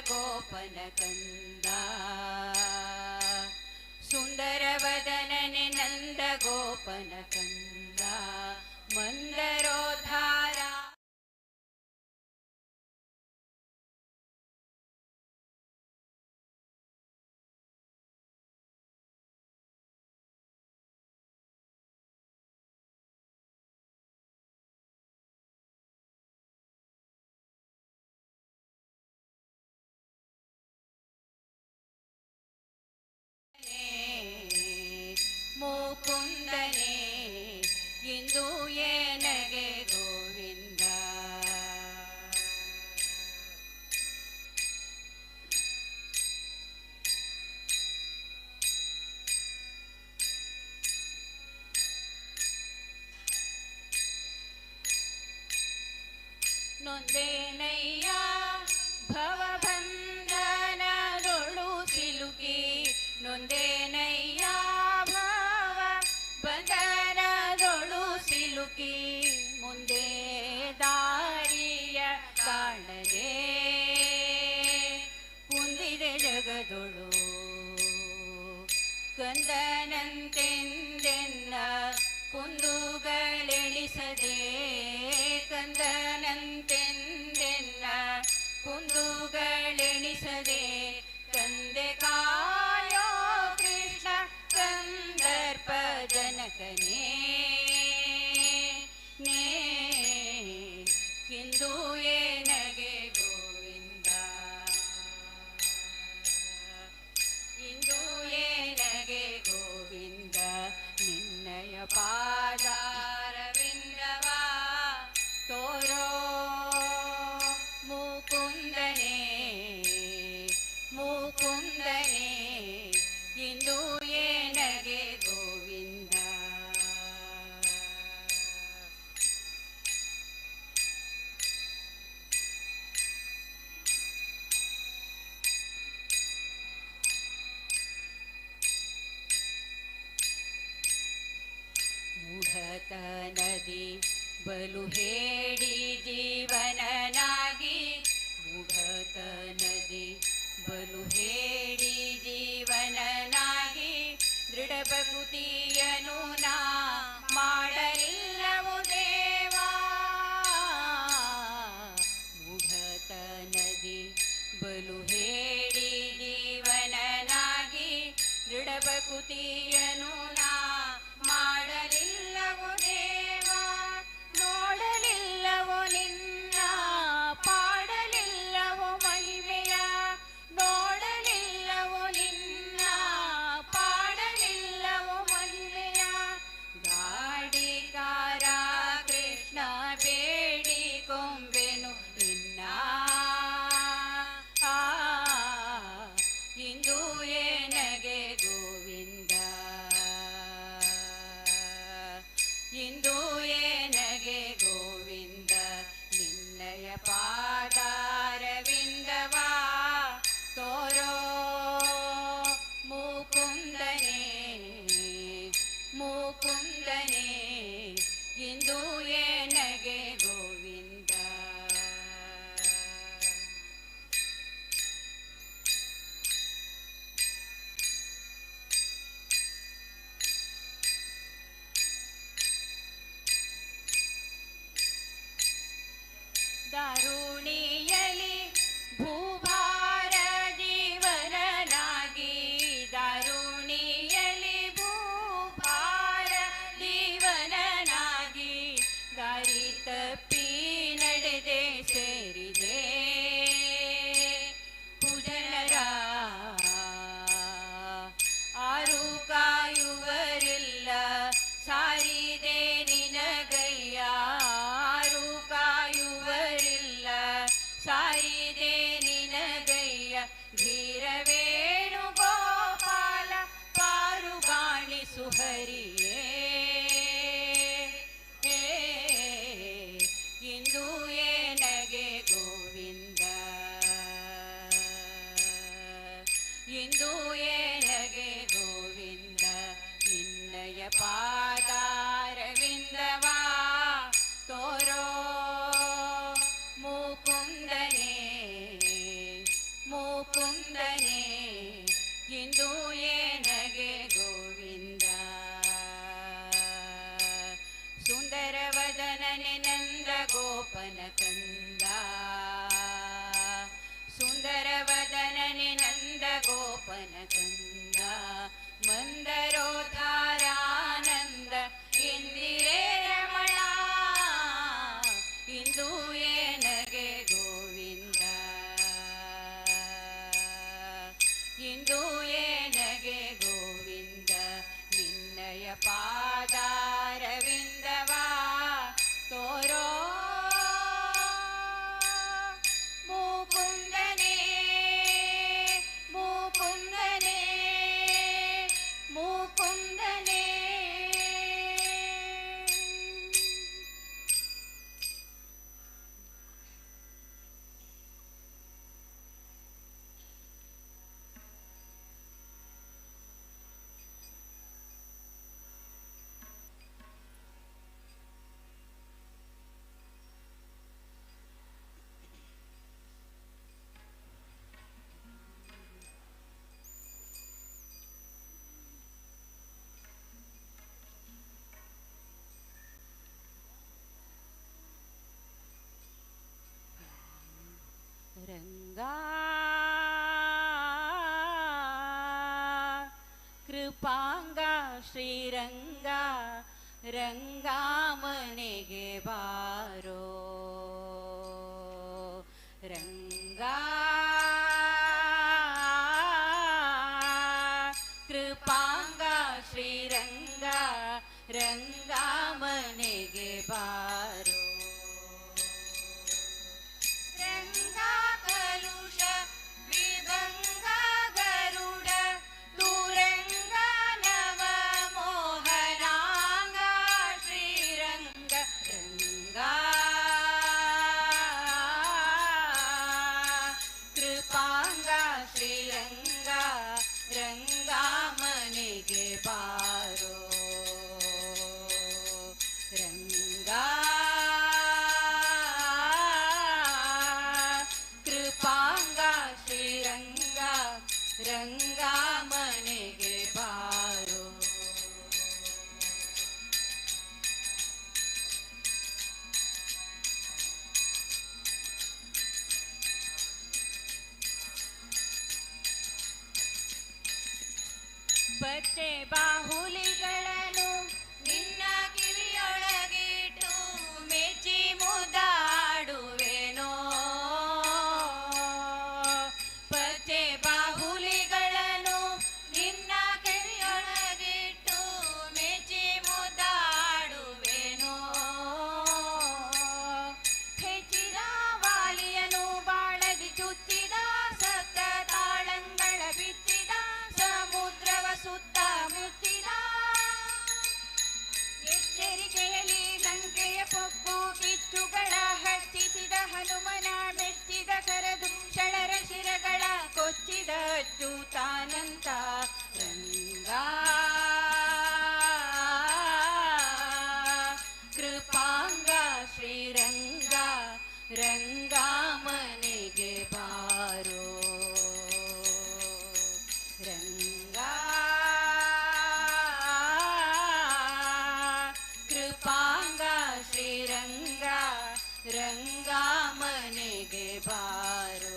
ಗೋಪನ ಕಂದ ಸುಂದರ ವದನನೆ ನಂದ ಗೋಪನ ಕಂದ ಮಂದರೋದ್ಧಾರ ಮುಕುಂದನೇ ಇಂದು ಏನಗೆ ಗೋವಿಂದ ನೊಂದೇನಯ್ಯ ಭವಬಂಧನದೊಳು ಸಿಲುಕಿ ನೊಂದೇನಯ್ಯ ಭವ ಬಂಧನದೊಳು ಸಿಲುಕಿ ಮುಂದೆ ದಾರಿಯ ಕಾಣದೆ ಕುಂದಿದೆ ಜಗದೊಳು ಕಂದನಂತೆಂದೆನ್ನ ಕುಂದುಗಳೆಣಿಸದೆ ಕಂದನಂತೆಂದೆನ್ನ ಕುಂದುಗಳೆಣಿಸದೆ ಕಂದೆ ಕಾಯೋ ಕೃಷ್ಣ ಕಂದರ್ಪ ಜನಕನೇ ನೇ ಇಂದು ಏನಗೆ ಗೋವಿಂದ ಇಂದು ಏನಗೆ ಗೋವಿಂದ ನಿನ್ನಯ ಪಾದಾರವಿಂದವ ತೋರೋ ಮುಕುಂದನೇ ಮುಕುಂದನೇ ಇಂದು ಏನಗೆ ಗೋವಿಂದ ಮೂಢತನದಿ ಬಲು ಹೇಡಿ ಜೀವನನಾಗಿ ಮೂಢತನದಿ ಬಲು ಹೇಡಿ ಜೀವನನಾಗಿ ದೃಢಭಕುತಿಯನು ನಾ ಮಾಡಲಿಲ್ಲವು ದೇವಾ ಮೂಢತನದಿ ಬಲು ಹೇಡಿ ಜೀವನನಾಗಿ ದೃಢಭಕುತಿಯನು ನಾ ಮಾಡಲಿಲ್ಲವು ದೇವಾ ನೋಡಲಿಲ್ಲವು ನಿನ್ನ ಪಾಡಲಿಲ್ಲವು ಮಹಿಮೆಯ ನೋಡಲಿಲ್ಲವು ನಿನ್ನ ಪಾಡಲಿಲ್ಲವು ಮಹಿಮೆಯ ಗಾಡಿಗಾರ ಕೃಷ್ಣ ಬೇಡಿ ಕೊಂಬೆನು ನಿನ್ನ ಇಂದು ಏನಗೆ ಗೋವಿಂದ ಇಂದು ಏನಗೆ ಗೋವಿಂದ ನಿನ್ನಯ ಪಾದಾರವಿಂದವ ತೋರೋ ಮುಕುಂದನೇ ಮುಕುಂದನೇ ಇಂದು ಏನಗೆ ಗೋವಿಂದ ದಾರುಣಿಯಲಿ ಭೂಭಾರ ಜೀವನನಾಗಿ ದಾರುಣಿಯಲಿ ಭೂಭಾರ ಜೀವನನಾಗಿ ದಾರಿ ತಪ್ಪಿ ನಡೆದೆ ಸೇರಿದೆ ಪುಜನರ ಆರು ಕಾಯುವರಿಲ್ಲ ಸಾರಿದೆ ನಿನಗಯ್ಯ ಆರು ಕಾಯುವರಿಲ್ಲ ಸಾರಿದೆ ನಿನಗಯ್ಯ ಧೀರವೇಣು ಗೋಪಾಲ ಪಾರುಗಾಣಿಸು ಹರಿಯೇ ಇಂದು ಏನಗೆ ಗೋವಿಂದ ಇಂದು ಏನಗೆ ಗೋವಿಂದ ನಿನ್ನಯ ಪಾದಾರವಿಂದವ ತೋರೋ ಮುಕುಂದನೇ ಕಂದ ಮಂದರೋಧಾರಾನಂದ ಇಂದಿರೇ ರಮಣ ಇಂದು ಏನಗೆ ಗೋವಿಂದ ಇಂದು ಏನಗೆ ಗೋವಿಂದ ನಿನ್ನಯ ಪಾದಾರವಿಂದವ ತೋರೋ ಮುಕುಂದನೇ ಮುಕುಂದನೇ ಮುಕುಂದನೇ ರಂಗಾ ಕೃಪಾಂಗ ಶ್ರೀರಂಗ ರಂಗಾ ಮನೆಗೆ ಬಾರೋ ರಂಗಾ ಕೃಪಾಂಗ ಶ್ರೀರಂಗ ರಂಗಾ ಮನೆಗೆ ಬಾರೋ ಕಲುಷ ವಿಭಂಗ ಗರುಡ ದೂರಂಗ ನವ ಮೋಹನಾಂಗ ಶ್ರೀರಂಗ ರಂಗ ಕೃಪಾಂಗ ಶ್ರೀರಂಗ ರಂಗ ಮನೆಗೆ ಬಾರೋ ರಂಗ ಕೃಪಾಂಗ ಶ್ರೀರಂಗ ರಂಗ ಮನೆಗೆ ಬಾರೋ ಬಟ್ಟೆ ಬಾಹುಲಿಗಳನ್ನು ನಿನ್ನ ಕಿವಿಯೊಳಗಿಟ್ಟು ಮೆಚ್ಚಿ ಮುದ್ದಾಡುವೆನೋ ಬಟ್ಟೆ ಬಾಹುಲಿಗಳನ್ನು ನಿನ್ನ ಕಿವಿಯೊಳಗಿಟ್ಟು ಮೆಚ್ಚಿ ಮುದ್ದಾಡುವೆನೋ ಹೆಚ್ಚಿದ ವಾಲಿಯನು ಬಾಳದಿ ಚುತ್ತಿದ ಸತ್ತ ತಾಳಂಗಳ ಬಿತ್ತಿದ ಸಮುದ್ರವ ಸುತ್ತ ಮುತ್ತಿದ ಎಚ್ಚರಿಕೆಯಲ್ಲಿ ಲಂಕೆಯ ಪೊಕ್ಕು ಕಿಚ್ಚುಗಳ ಹಚ್ಚಿಸಿದ ಹನುಮನ ಮೆಚ್ಚಿದ ಕರೆದು ಶಳರ ಶಿರಗಳ ಕೊಚ್ಚಿದ ಅಚ್ಯುತಾನಂತ ರಂಗ ಕೃಪಾಂಗ ಶ್ರೀರಂಗ ರಂಗ ಮನೆಗೆ ಬಾರೋ ರಂಗ ಕೃಪಾಂಗ ಶ್ರೀರಂಗ ರಂಗ ಮನೆಗೆ ಬಾರೋ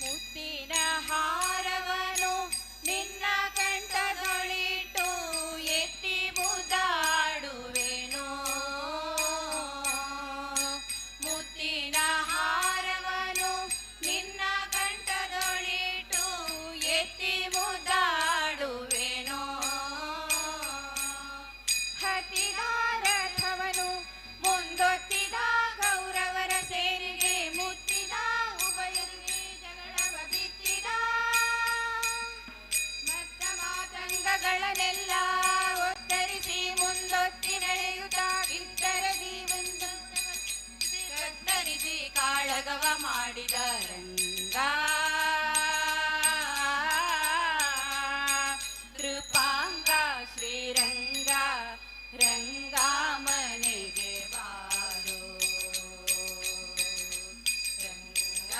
ಮುತ್ತಿನ ಹಾರವನು ನಿನ್ನ ಕಂಠದೊಳಿಟ್ಟು ಎತ್ತಿ ಮುದ್ದಾಡುವೆನೋ ಮುತ್ತಿನ ಹಾರವನು ನಿನ್ನ ಕಂಠದೊಳಿಟ್ಟು ಎತ್ತಿ ಮುದ್ದಾಡುವೆನೋ ಹತ್ತಿದ ರಥವನು ಮುಂದೊತ್ತಿದ ಕೌರವರ ಸೇರಿಗೆ ಮುತ್ತಿದ ಉಭಯರಿಗೆ ಜಗಳವ ಬಿತ್ತಿದ ಮತ್ತ ಮಾತಂಗಗಳನ್ನೆಲ್ಲ ಒತ್ತರಿಸಿ ಮುಂದೊತ್ತಿ ನಡೆಯುತ್ತ ಇದ್ದರದಿ ಒಂದು ಕತ್ತರಿಸಿ ಕಾಳಗವ ಮಾಡಿದ ರಂಗ ಕೃಪಾಂಗ ಶ್ರೀರಂಗ ರಂಗ ಮನೆಗೆ ಬಾರೋ ರಂಗ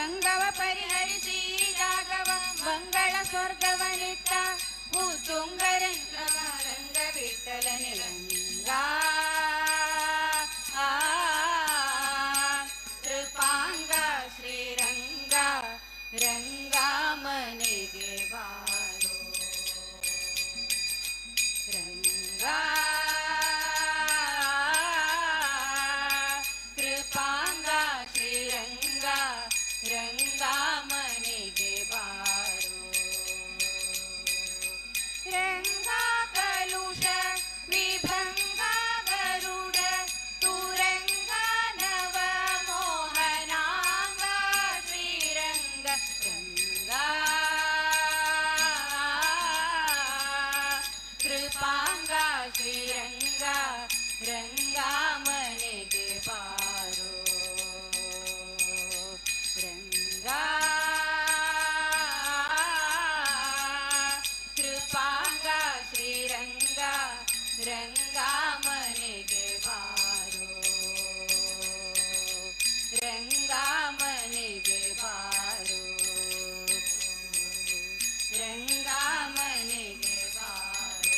ಭಂಗವ ಪರಿಹರಿಸಿ ಜಾಗವ ಮಂಗಳ ಸ್ವರ್ಗವನಿತ್ತ ಉತ್ತುಂಗರಂಗ ರಂಗ ವಿಠಲನೆ ರಂಗ ಕೃಪಾಂಗ ಶ್ರೀರಂಗ ರಂಗ ಮನೆಗೆ ಬಾರೋ ರಂಗ ಕೃಪಾಂಗ ಶ್ರೀರಂಗ ರಂಗ ಮನೆಗೆ ಬಾರೋ ರಂಗ ಕಲುಷ ವಿಭಂಗ ಗರುಡ ತುರಂಗ ನವ ಮೋಹನಾಂಗ ಶ್ರೀರಂಗ ರಂಗ ಕೃಪಾಂಗ ಶ್ರೀರಂಗ ರಂಗ ಮನೆಗೆ ಬಾರೋ ರಂಗ ಕೃಪಾಂಗ ಶ್ರೀರಂಗ ರಂಗ ಮನೆಗೆ ಬಾರೋ ರಂಗ ಮನೆಗೆ ಬಾರೋ ರಂಗ ಮನೆಗೆ ಬಾರೋ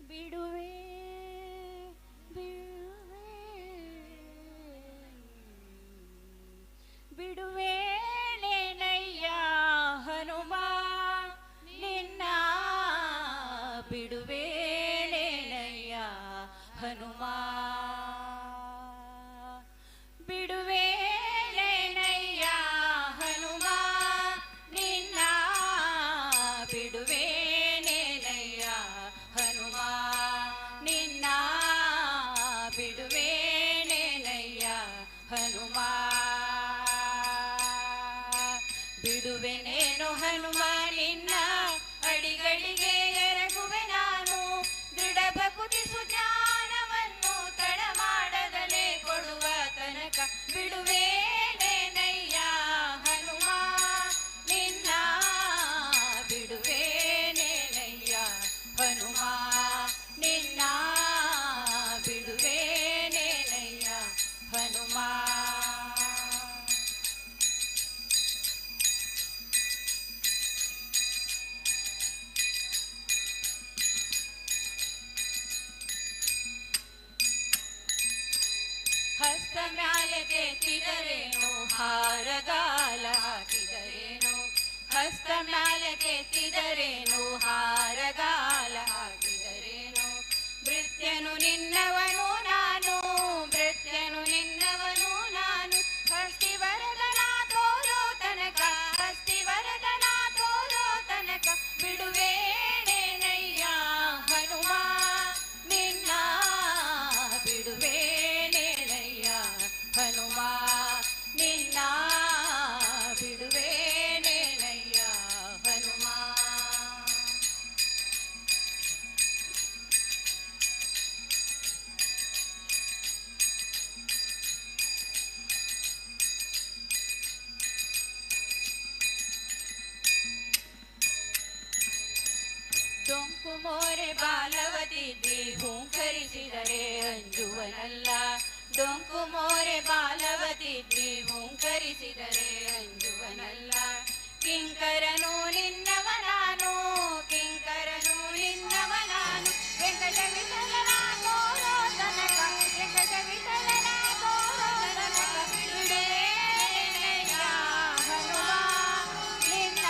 ಬಿಡುವೆ ಬಿಡುವೆ ಬಿಡುವೇನೇನಯ್ಯ ಹನುಮ ನಿನ್ನ ಬಿಡುವೇನೇನಯ್ಯ ಹನುಮ ಬಿಡುವೇನೇನಯ್ಯ ಹನುಮ ನಿನ್ನ ಬಿಡುವೇನೇನಯ್ಯ ಹನುಮ ನಿನ್ನ ಬಿಡುವೇನೇನಯ್ಯ ಹನುಮ ಬಿಡುವೆನೇನು ಹನುಮ ನಿನ್ನ ಅಡಿಗಳಿಗೆ ಎರಗುವೆ ನಾನು ದೃಢ ಭಕುತಿ ಸುಜ್ಞಾನವನ್ನು ತಡ ಮಾಡದಲೇ ಕೊಡುವ ತನಕ ಬಿಡುವೇನೇನಯ್ಯ ಹನುಮ ನಿನ್ನ ಬಿಡುವೇನೇನಯ್ಯ ಹನುಮ ನಿನ್ನ ಬಿಡುವೇನೇನಯ್ಯ ಹನುಮ ಹಸ್ತ ಮ್ಯಾಲೆ ಕೆತ್ತಿದರೇನು ಹಾರಗಾಲ ಹಾಕಿದರೇನು ಹಸ್ತ ಮ್ಯಾಲೆ ಕೆತ್ತಿದರೇನು ಹಾರಗಾಲ ಹಾಕಿದರೇನು ಭೃತ್ಯನು ನಿನ್ನವನು ನಾನು ಭೃತ್ಯನು ನಿನ್ನವನು ನಾನು ಹಸ್ತಿವರದನ ತೋರೋ ತನಕ ಹಸ್ತಿವರದನ ತೋರೋ ತನಕ ಬಿಡುವೇನೇನಯ್ಯ ಹನುಮ ನಿನ್ನ ಬಿಡುವೇನೇನಯ್ಯ ಹನುಮ ನಿನ್ನ ಬಿಡುವೇನೇನಯ್ಯ ಹನುಮ ಡೊಂಕು ಮೋರೆ ಬಾಲವತಿದ್ದಿ ಹೂಂಕರಿಸಿದರೆ ಅಂಜುವನಲ್ಲ ಡೊಂಕು ಮೋರೆ ಬಾಲವತಿದ್ದಿ ಹೂಂಕರಿಸಿದರೆ ಅಂಜುವನಲ್ಲ ಕಿಂಕರನು ನಿನ್ನವ ನಾನು ಕಿಂಕರನು ನಿನ್ನವ ನಾನು ವೆಂಕಟ ವಿಠಲನ ತೋರೋ ತನಕ ವೆಂಕಟ ವಿಠಲನ ತೋರೋ ತನಕ ಬಿಡುವೇನೇನಯ್ಯ ಹನುಮ ನಿನ್ನ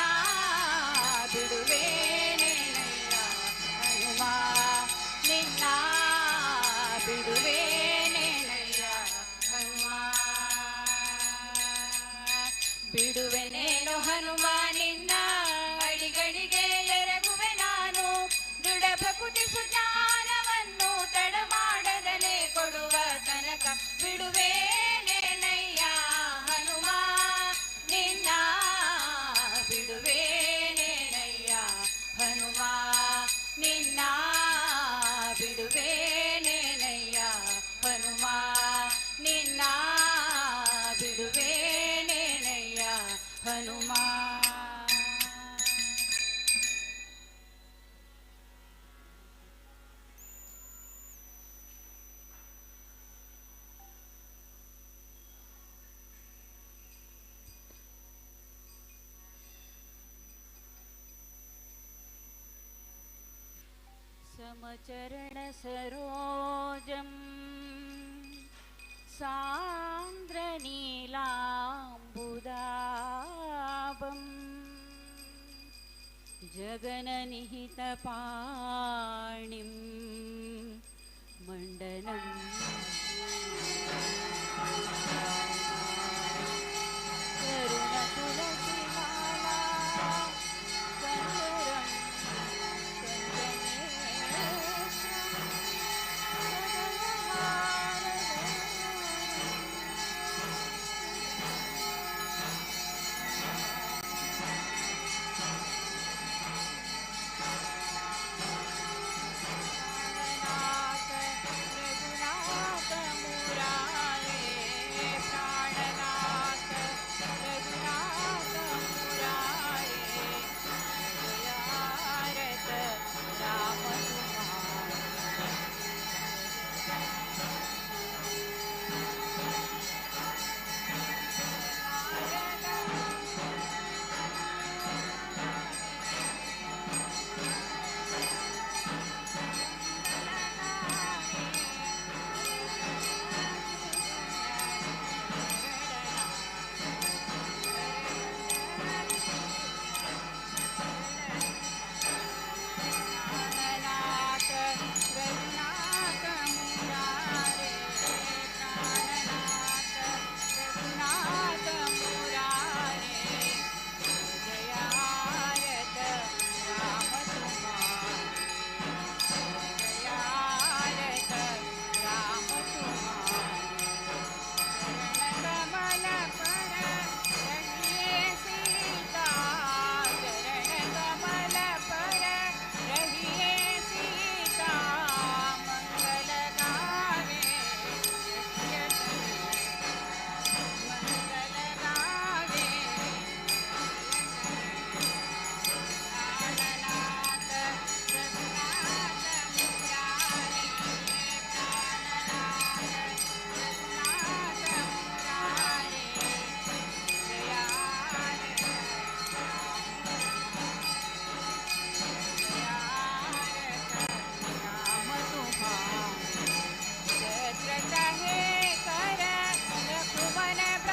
ಬಿಡುವೇನೇನಯ್ಯ ಹನುಮ ನಿನ್ನ ಬಿಡುವೇನೇನಯ್ಯ ಹನುಮ ಬಿಡುವೆನೇನು ಹನುಮ ನಿನ್ನ ಅಡಿಗಳಿಗೆ ಎರಗುವೆ ನಾನು ದೃಢ ಭಕುತಿ ಸುಜ್ಞಾನವನ್ನು ತಡ ಮಾಡದಲೇ ಕೊಡುವ ತನಕ ಬಿಡುವೇನೇನಯ್ಯ ಹನುಮ ನಿನ್ನ ಬಿಡುವೇನೇನಯ್ಯ ಹನುಮ ನಿನ್ನ ಬಿಡುವೇನೇನಯ್ಯ ಹನುಮ ನಿನ್ನ ಬಿಡುವೇನೇನಯ್ಯ ಹನುಮ. समचरण सरोजं सान्द्रनीलाम्बुदाभं जगननिहितपाणिं मण्डनं करुणतुलसीमाला कञ्जरं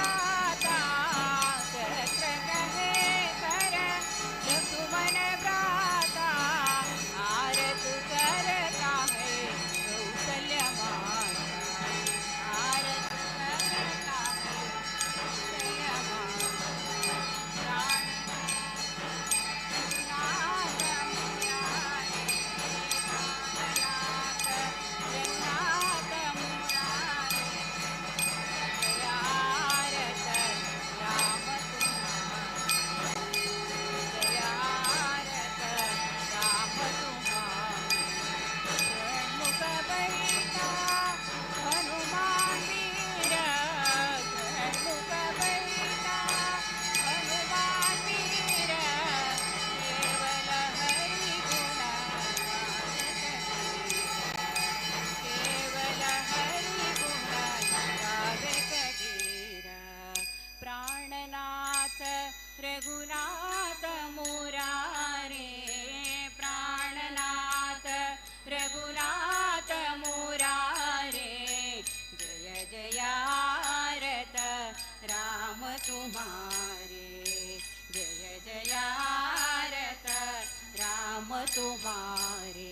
तुम्हारे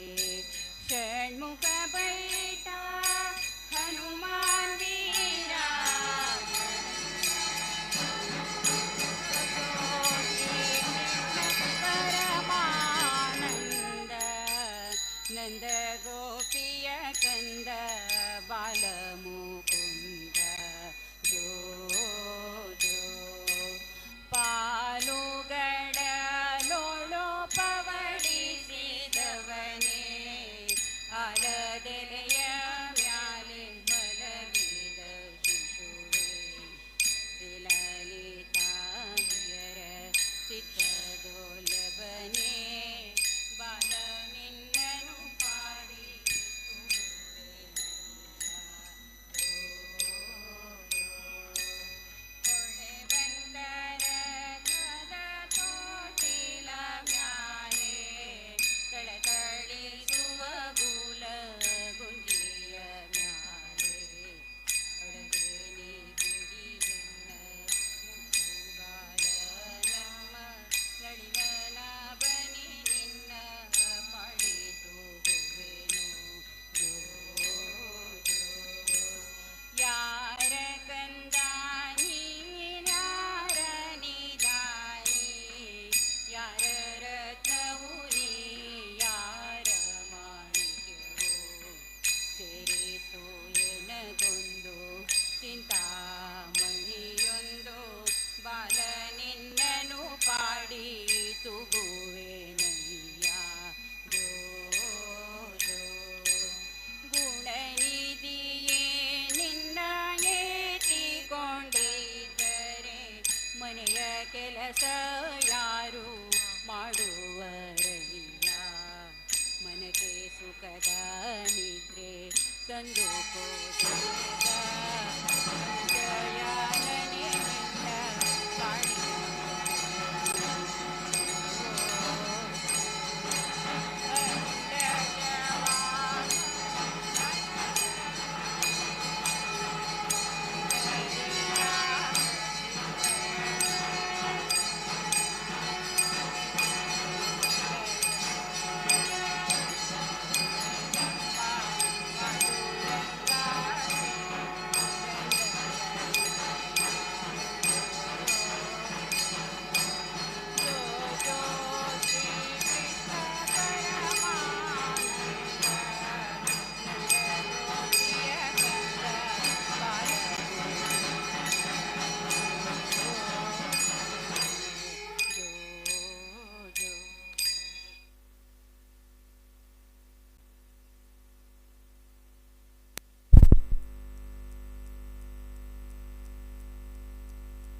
षण्मुख बैठा हनुमान वीरा परमानंद नंद गोपिय कंद बाल मुकुंद जो जो पालुगड लोलो पवडिसिदवने ಕೆಲಸ ಯಾರು ಮಾಡುವರಯ್ಯ ಮನಕ್ಕೆ ಸುಖದ ನಿದ್ರೆ ತಂದು ಕೋದೆ